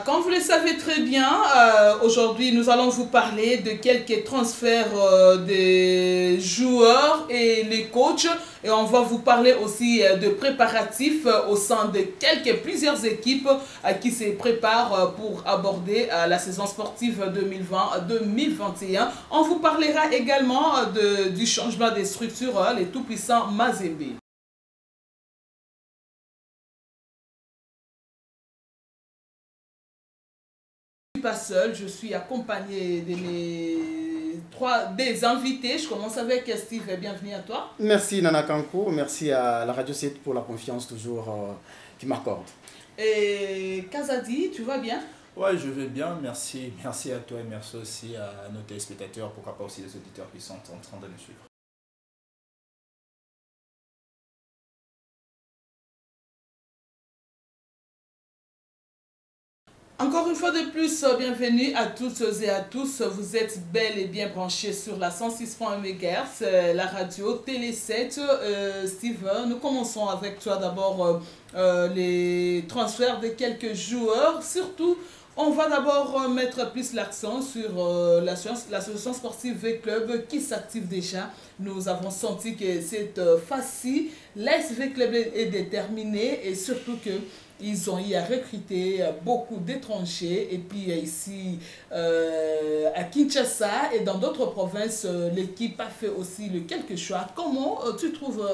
Comme vous le savez très bien, aujourd'hui nous allons vous parler de quelques transferts des joueurs et les coachs. Et on va vous parler aussi de préparatifs au sein de plusieurs équipes qui se préparent pour aborder la saison sportive 2020-2021. On vous parlera également du changement des structures, les tout-puissants Mazembe. Pas seul, je suis accompagné de des invités. Je commence avec Steve, bienvenue à toi. Merci Nana Kanko, merci à la Radio 7 pour la confiance toujours qui m'accorde. Et Kazadi, tu vas bien? Ouais, je vais bien, merci à toi et merci aussi à nos téléspectateurs, pourquoi pas aussi les auditeurs qui sont en train de nous suivre. Encore une fois de plus, bienvenue à toutes et à tous. Vous êtes bel et bien branchés sur la 106.1 MHz, la radio Télé 7. Steven, nous commençons avec toi d'abord les transferts de quelques joueurs. Surtout, on va d'abord mettre plus l'accent sur l'association sportive V-Club qui s'active déjà. Nous avons senti que cette fois-ci, l'ASV Club est déterminé et surtout que ils ont eu à recruter beaucoup d'étrangers et puis ici à Kinshasa et dans d'autres provinces, l'équipe a fait aussi quelques choix. Comment tu trouves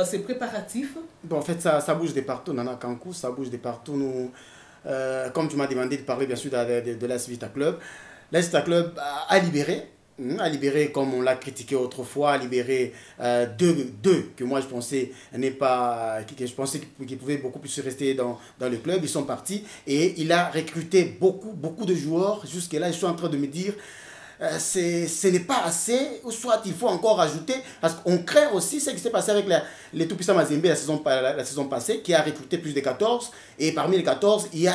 ces préparatifs? Bon, en fait, ça bouge de partout, Nana Kankou, ça bouge de partout. Nous, comme tu m'as demandé de parler bien sûr de l'AS Vita Club, l'AS Vita Club a libéré, comme on l'a critiqué autrefois, a libéré deux que moi je pensais qu'ils pouvaient beaucoup plus rester dans le club. Ils sont partis et il a recruté beaucoup de joueurs. Jusque-là, je suis en train de me dire, ce n'est pas assez, ou soit il faut encore ajouter, parce qu'on craint aussi ce qui s'est passé avec les tout-puissants Mazembe la saison passée, qui a recruté plus de 14, et parmi les 14, il n'y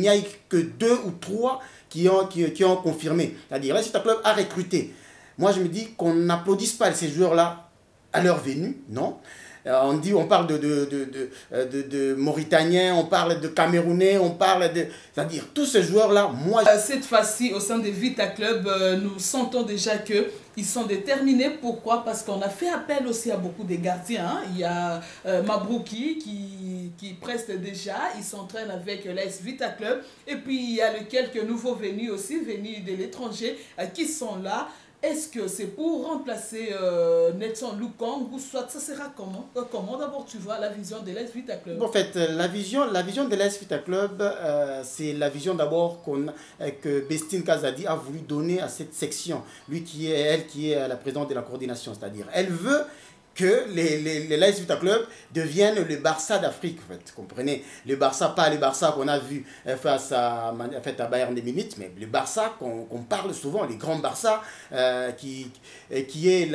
a eu que 2 ou 3 qui ont confirmé. C'est-à-dire, là, si ta club a recruté, moi je me dis qu'on n'applaudisse pas ces joueurs-là à leur venue, non. On parle de Mauritaniens, on parle de Camerounais, on parle de... C'est-à-dire, tous ces joueurs-là, moi... Cette fois-ci, au sein de Vita Club, nous sentons déjà qu'ils sont déterminés. Pourquoi? Parce qu'on a fait appel aussi à beaucoup de gardiens. Hein. Il y a Mabrouki qui preste déjà, il s'entraîne avec l'AS Vita Club. Et puis, il y a quelques nouveaux venus aussi, venus de l'étranger, qui sont là. Est-ce que c'est pour remplacer Nelson Lukong ou soit ça sera comment? Comment d'abord tu vois la vision de l'AS Vita Club? En fait, la vision de l'AS Vita Club, c'est la vision d'abord que Bestine Kazadi a voulu donner à cette section. Lui qui est la présidente de la coordination, c'est-à-dire elle veut que l'AS Vita Club devienne le Barça d'Afrique, en fait, comprenez? Le Barça, pas le Barça qu'on a vu face à Bayern de Munich, mais le Barça qu'on parle souvent, les grands Barça, qui est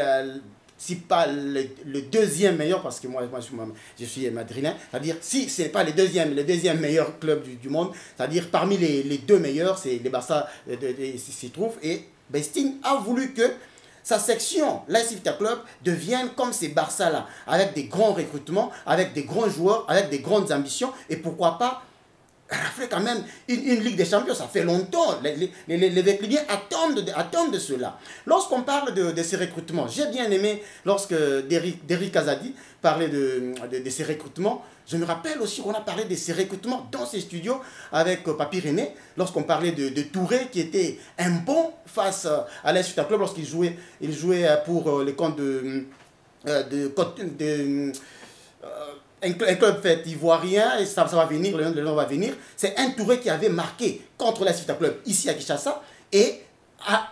si pas le deuxième meilleur, parce que moi je suis madrilène, c'est-à-dire si ce n'est pas le deuxième meilleur club du monde, c'est-à-dire parmi les deux meilleurs, c'est le Barça s'y trouve, et Bestine a voulu que sa section, l'AS Vita Club, devienne comme ces Barça-là, avec des grands recrutements, avec des grands joueurs, avec des grandes ambitions, et pourquoi pas rafler quand même une Ligue des Champions. Ça fait longtemps, les Véclibiens attendent de cela. Lorsqu'on parle de ces recrutements, j'ai bien aimé lorsque Derrick Kazadi parlait de ces recrutements. Je me rappelle aussi qu'on a parlé de ces recrutements dans ces studios avec Papi René, lorsqu'on parlait de Touré qui était un bon face à l'AS Vita Club lorsqu'il jouait pour les comptes un club fait ivoirien, et ça va venir, le nom va venir. C'est un Touré qui avait marqué contre l'AS Vita Club ici à Kinshasa. Et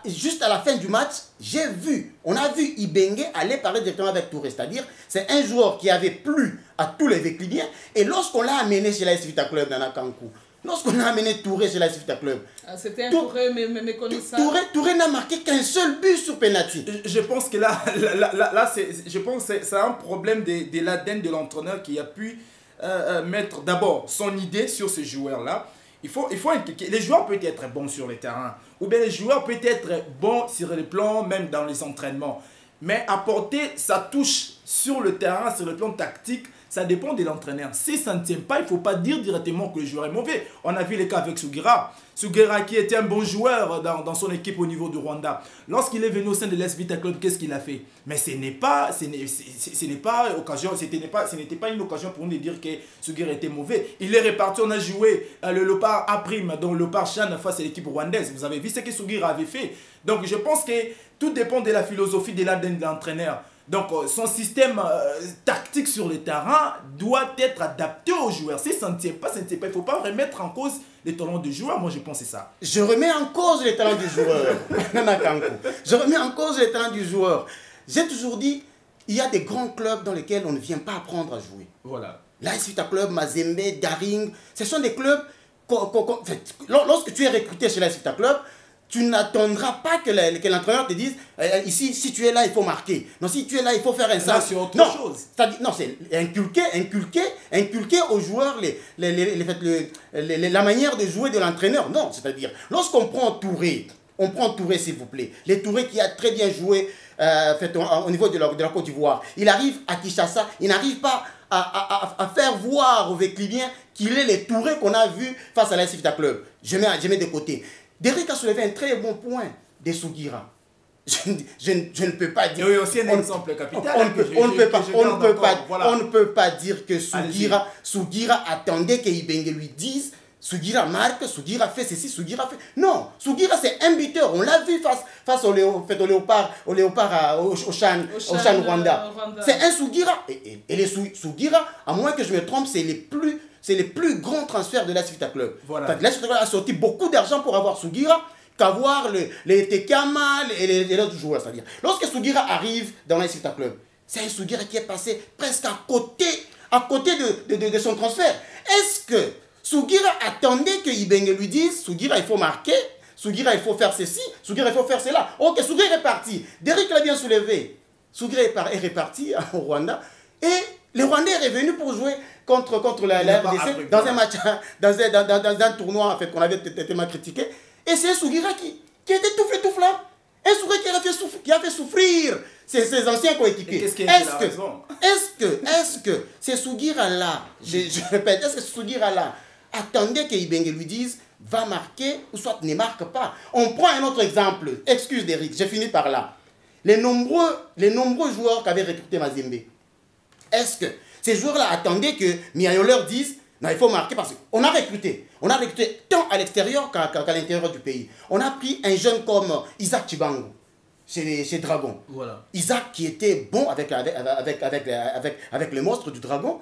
juste à la fin du match, on a vu Ibenge aller parler directement avec Touré. C'est-à-dire, c'est un joueur qui avait plu à tous les Véclibiens. Et lorsqu'on l'a amené chez l'AS Vita Club, Nana Kankou, lorsqu'on a amené Touré chez l'AS Vita Club, c'était un Touré méconnaissant. Touré n'a marqué qu'un seul but sur penalty. Je pense que là c'est un problème de l'ADN de l'entraîneur qui a pu mettre d'abord son idée sur ces joueurs-là. Il faut les joueurs peuvent être bons sur le terrain, ou bien les joueurs peuvent être bons sur le plan, même dans les entraînements. Mais apporter sa touche sur le terrain, sur le plan tactique, ça dépend de l'entraîneur. Si ça ne tient pas, il ne faut pas dire directement que le joueur est mauvais. On a vu les cas avec Sugira. Sugira qui était un bon joueur dans son équipe au niveau du Rwanda. Lorsqu'il est venu au sein de l'AS Vita Club, qu'est-ce qu'il a fait? Mais ce n'était pas une occasion pour nous de dire que Sugira était mauvais. Il est reparti, on a joué le Leopard A', donc le Leopard Chan face à l'équipe rwandaise. Vous avez vu ce que Sugira avait fait. Donc je pense que tout dépend de la philosophie de l'entraîneur. Donc son système tactique sur le terrain doit être adapté aux joueurs. Si ça ne tient pas, ça ne tient pas. Il ne faut pas remettre en cause les talents du joueur. Moi, je pense que c'est ça. Je remets en cause les talents du joueur. Je remets en cause les talents du joueur. J'ai toujours dit, il y a des grands clubs dans lesquels on ne vient pas apprendre à jouer. Voilà. L'AS Vita Club, Mazembe, Daring, ce sont des clubs... Lorsque tu es recruté chez l'AS Vita Club, tu n'attendras pas que l'entraîneur te dise ici, si tu es là, il faut marquer. Non, si tu es là, il faut faire un sens. C'est autre chose. Non, c'est inculquer aux joueurs la manière de jouer de l'entraîneur. Non, c'est-à-dire, lorsqu'on prend Touré, s'il vous plaît, les Touré qui a très bien joué au niveau de la Côte d'Ivoire, il arrive à Kinshasa, il n'arrive pas à faire voir aux Vécliviens qu'il est les Touré qu'on a vu face à l'AS Vita Club. Je mets de côté. Derrick a soulevé un très bon point de Sugira. Je ne peux pas dire... Oui, aussi un exemple capital. On ne peut pas dire que Sugira attendait que Ibenge lui dise Sugira marque, Sugira fait ceci, Sugira fait... Non, Sugira c'est un buteur. On l'a vu face au léopard, au Chan Rwanda. C'est un Sugira. Et les Sugira, à moins que je me trompe, c'est les plus grands transferts de l'AS Vita Club. Voilà. L'AS Vita Club a sorti beaucoup d'argent pour avoir Sugira qu'avoir les Tekama et les autres joueurs. C'est-à-dire, lorsque Sugira arrive dans l'AS Vita Club, c'est un Sugira qui est passé presque à côté de son transfert. Est-ce que Sugira attendait que Ibenge lui dise Sugira, il faut marquer, Sugira, il faut faire ceci, Sugira, il faut faire cela. Ok, Sugira est reparti. Derrick l'a bien soulevé. Sugira est reparti au Rwanda et le Rwandais est revenu pour jouer contre la RDC dans un match, dans un tournoi en fait, qu'on avait tellement critiqué. Et c'est Sugira qui était tout là. Un Sugira qui a fait souffrir ses anciens coéquipiers. Est-ce que c'est Sugira là, je répète, est-ce que Sugira là attendait que Ibenge lui dise va marquer ou soit ne marque pas? On prend un autre exemple. Excuse Derrick, j'ai fini par là. Les nombreux joueurs qu'avait recruté Mazembe. Est-ce que ces joueurs-là attendaient que Miayo leur dise non, il faut marquer parce qu'on a recruté tant à l'extérieur qu'à l'intérieur du pays. On a pris un jeune comme Isaac Chibango chez Dragon. Voilà. Isaac qui était bon avec les monstres du Dragon.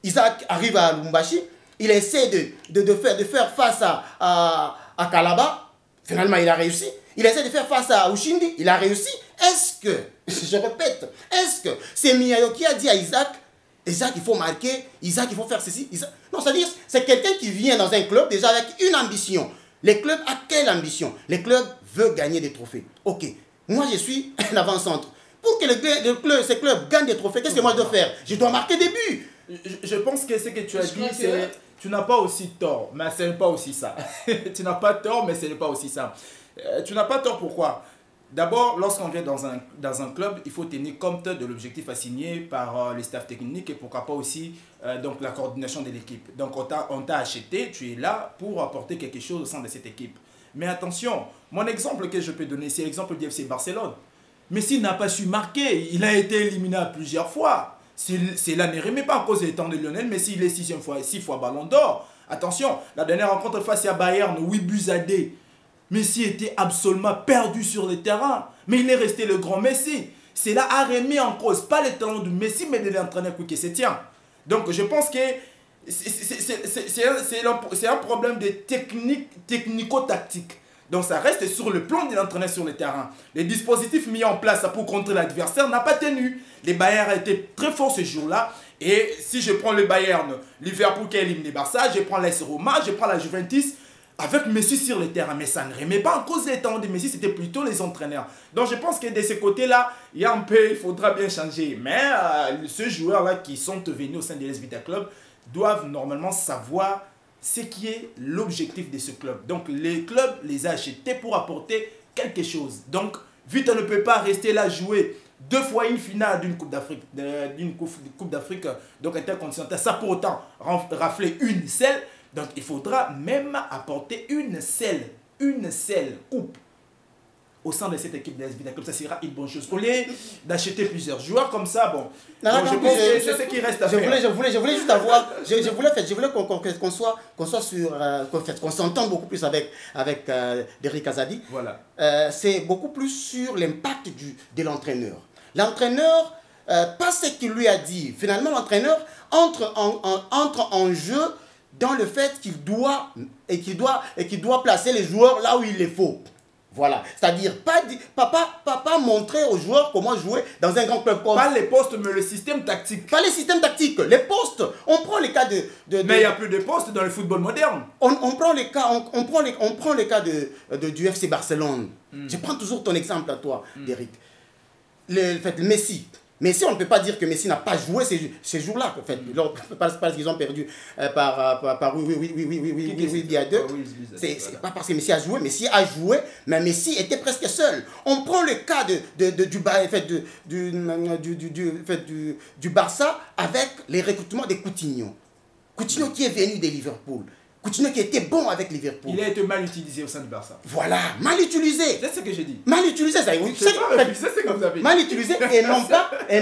Isaac arrive à Lubumbashi, il essaie de faire face à Kalaba. Finalement, il a réussi. Il essaie de faire face à Ushindi, il a réussi. Est-ce que, je répète, est-ce que c'est Miayo qui a dit à Isaac, il faut marquer, Isaac, il faut faire ceci. Non, c'est-à-dire, c'est quelqu'un qui vient dans un club déjà avec une ambition. Les clubs, à quelle ambition? Les clubs veulent gagner des trophées. Ok, moi je suis un avant-centre. Pour que ces clubs gagnent des trophées, qu'est-ce que moi je dois faire? Je dois marquer des buts. Je pense que ce que tu as dit, c'est... Tu n'as pas aussi tort, mais ce n'est pas aussi ça. Tu n'as pas tort, mais ce n'est pas aussi ça. Tu n'as pas tort, pourquoi? D'abord, lorsqu'on vient dans un club, il faut tenir compte de l'objectif assigné par les staffs techniques et pourquoi pas aussi donc la coordination de l'équipe. Donc on t'a acheté, tu es là pour apporter quelque chose au sein de cette équipe. Mais attention, mon exemple que je peux donner, c'est l'exemple du FC Barcelone. Messi n'a pas su marquer, il a été éliminé à plusieurs fois. Cela ne remet pas en cause les temps de Lionel Messi, il est 6 fois ballon d'or. Attention, la dernière rencontre face à Bayern, 8 buts à 2. Messi était absolument perdu sur le terrain, mais il est resté le grand Messi. Cela a remis en cause, pas le talent de Messi, mais de l'entraîneur qui se tient. Donc je pense que c'est un problème de technico-tactique. Donc ça reste sur le plan de l'entraîneur sur le terrain. Les dispositifs mis en place pour contrer l'adversaire n'ont pas tenu. Les Bayern a été très forts ce jour-là. Et si je prends le Bayern, Liverpool qui a éliminé Barça, je prends l'AS Roma, je prends la Juventus, avec Messi sur le terrain. Mais ça ne remet pas en cause les talents de Messi, c'était plutôt les entraîneurs. Donc je pense que de ce côté-là, il faudra bien changer. Mais ces joueurs-là qui sont venus au sein de l'AS Vita Club doivent normalement savoir ce qui est l'objectif de ce club. Donc les clubs les a achetés pour apporter quelque chose. Donc Vita ne peut pas rester là jouer 2 fois une finale d'une Coupe d'Afrique, donc intercontinentale, ça pour autant rafler une seule. Donc il faudra même apporter une seule coupe au sein de cette équipe de l'AS Vita Club. Ça sera une bonne chose. Au lieu d'acheter plusieurs joueurs comme ça, bon, je pense que c'est ce qui reste à faire. Je voulais juste avoir, je voulais qu'on soit sur, qu'on s'entende beaucoup plus avec Derrick Azadi. Voilà. C'est beaucoup plus sur l'impact de l'entraîneur. L'entraîneur, pas ce qu'il lui a dit. Finalement, l'entraîneur entre en jeu dans le fait qu'il doit placer les joueurs là où il les faut. Voilà, c'est-à-dire pas montrer aux joueurs comment jouer dans un grand club comme... Pas les postes, mais le système tactique. Pas les systèmes tactiques, les postes. On prend les cas de mais il n'y a plus de postes dans le football moderne. On prend les cas, on prend les cas du FC Barcelone. Je prends toujours ton exemple à toi, Derrick. Messi. Messi, on ne peut pas dire que Messi n'a pas joué ces jours-là, en fait, parce qu'ils ont perdu par oui à 2. C'est pas parce que Messi a joué, mais Messi était presque seul. On prend le cas du Barça avec les recrutements de Coutinho. Coutinho qui est venu de Liverpool. Coutinho qui était bon avec Liverpool. Il a été mal utilisé au sein du Barça. Voilà, mal utilisé. C'est ce que j'ai dit. Mal utilisé, ça. Oui, c'est comme vous avez dit. Mal utilisé et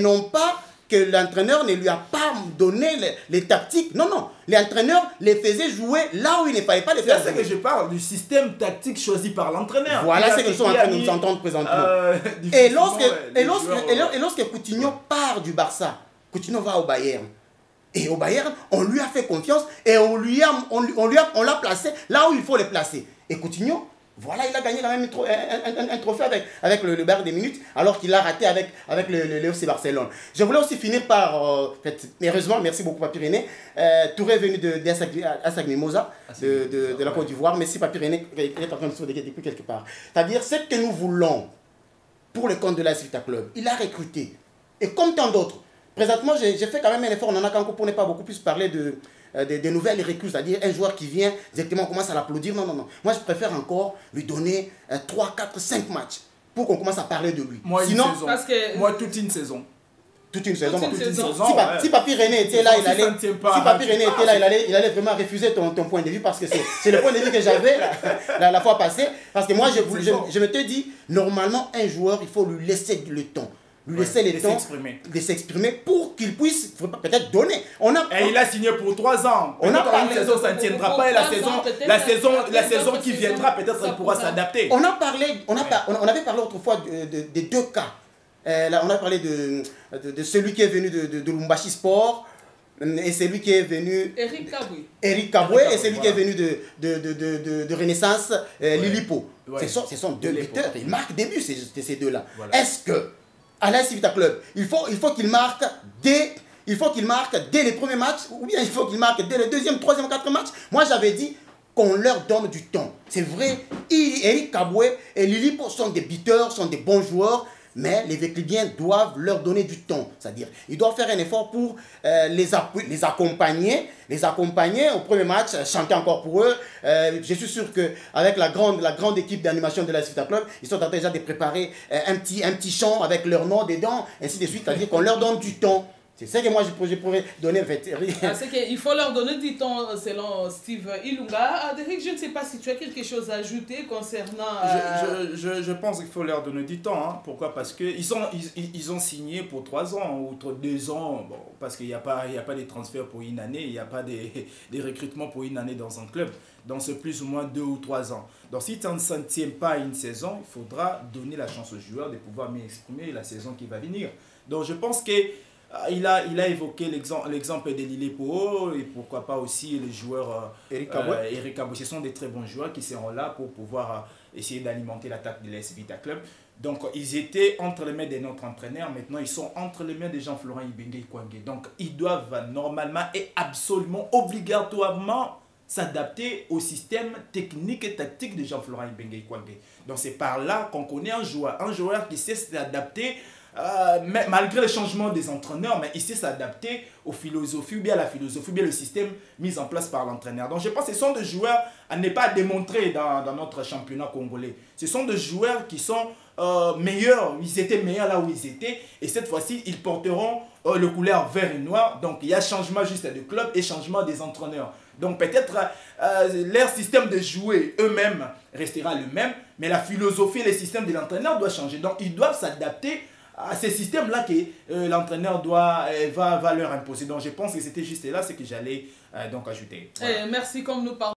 non pas que l'entraîneur ne lui a pas donné les tactiques. Non, non. L'entraîneur les faisait jouer là où il ne fallait pas les faire jouer. C'est ce que je parle du système tactique choisi par l'entraîneur. Voilà ce que nous sommes en train de nous entendre présentement. Et lorsque Coutinho part du Barça, Coutinho va au Bayern. Et au Bayern, on lui a fait confiance et on l'a placé là où il faut le placer. Et Coutinho, voilà, il a gagné quand même un trophée avec le Bayern des minutes, alors qu'il a raté avec le FC Barcelone. Je voulais aussi finir par, heureusement, merci beaucoup Papi René, Touré est venu d'Assag Mimosa, de la Côte d'Ivoire, mais si Papi René est en train de se dégager depuis quelque part. C'est-à-dire, ce que nous voulons pour le compte de l'AS Vita Club, il a recruté. Et comme tant d'autres, présentement, j'ai fait quand même un effort, on en a encore pour ne pas beaucoup plus parler de nouvelles recrues, c'est-à-dire un joueur qui vient, directement on commence à l'applaudir. Non, non, non. Moi, je préfère encore lui donner 3, 4, 5 matchs pour qu'on commence à parler de lui. Moi, sinon, une saison. Moi, toute une saison. Toute une saison. Ouais. Si Papi René était là, il allait vraiment refuser ton point de vue parce que c'est le point de vue que j'avais la fois passée. Parce que moi, je me te dis, normalement, un joueur, il faut lui laisser le temps. Lui laisser le temps de s'exprimer pour qu'il puisse peut-être donner. Et il a signé pour 3 ans. Une saison, ça ne tiendra pas. Et la saison qui viendra, peut-être, elle pourra s'adapter. On avait parlé autrefois de 2 cas. On a parlé de celui qui est venu de Lumbashi Sport et celui qui est venu... Eric Kabwe et celui qui est venu de Renaissance, Lilipo. Ouais. Ce sont 2 buteurs. Ils marquent des buts, ces deux-là. Voilà. Est-ce que à l'AS Vita Club, il faut qu'il marque dès les premiers matchs, ou bien il faut qu'il marque dès le 2e, 3e, 4e match? Moi, j'avais dit qu'on leur donne du temps. C'est vrai, Eric Kabwe et Lilipo sont des buteurs, sont des bons joueurs, mais les Véclidiens doivent leur donner du temps. C'est-à-dire, ils doivent faire un effort pour les accompagner au premier match, chanter encore pour eux. Je suis sûr qu'avec la grande équipe d'animation de l'AS Vita Club, ils sont en train déjà de préparer un petit chant avec leur nom dedans, ainsi de suite. C'est-à-dire qu'on leur donne du temps. C'est ça que moi je pourrais donner en fait. C'est qu'il faut leur donner du temps selon Steve Ilunga. Derrick, je ne sais pas si tu as quelque chose à ajouter concernant... Je pense qu'il faut leur donner du temps. Hein. Pourquoi? Parce qu'ils ont signé pour 3 ans ou 2 ans. Bon, parce qu'il n'y a pas de transferts pour une année, il n'y a pas des recrutements pour une année dans un club. Donc c'est plus ou moins 2 ou 3 ans. Donc si tu ne tiens pas une saison, il faudra donner la chance aux joueurs de pouvoir mieux exprimer la saison qui va venir. Donc je pense que il a évoqué l'exemple de Lilipo et pourquoi pas aussi les joueurs Eric Kabwe. Ce sont des très bons joueurs qui seront là pour pouvoir essayer d'alimenter l'attaque de l'AS Vita Club. Donc ils étaient entre les mains de notre entraîneur, maintenant ils sont entre les mains de Jean-Florent Ibenge Kwangé. Donc ils doivent normalement et absolument obligatoirement s'adapter au système technique et tactique de Jean-Florent Ibenge Kwangé. Donc c'est par là qu'on connaît un joueur qui sait s'adapter malgré le changement des entraîneurs, mais il sait s'adapter aux philosophies, ou bien à la philosophie, ou bien le système mis en place par l'entraîneur. Donc je pense que ce sont des joueurs à ne pas démontrer dans notre championnat congolais. Ce sont des joueurs qui sont meilleurs, ils étaient meilleurs là où ils étaient, et cette fois-ci, ils porteront le couleur vert et noir. Donc il y a changement juste de club et changement des entraîneurs. Donc peut-être leur système de jouer eux-mêmes restera le même, mais la philosophie et le système de l'entraîneur doit changer. Donc ils doivent s'adapter à ces systèmes-là que l'entraîneur va leur imposer. Donc je pense que c'était juste là ce que j'allais donc ajouter. Voilà. Merci, comme nous parlons.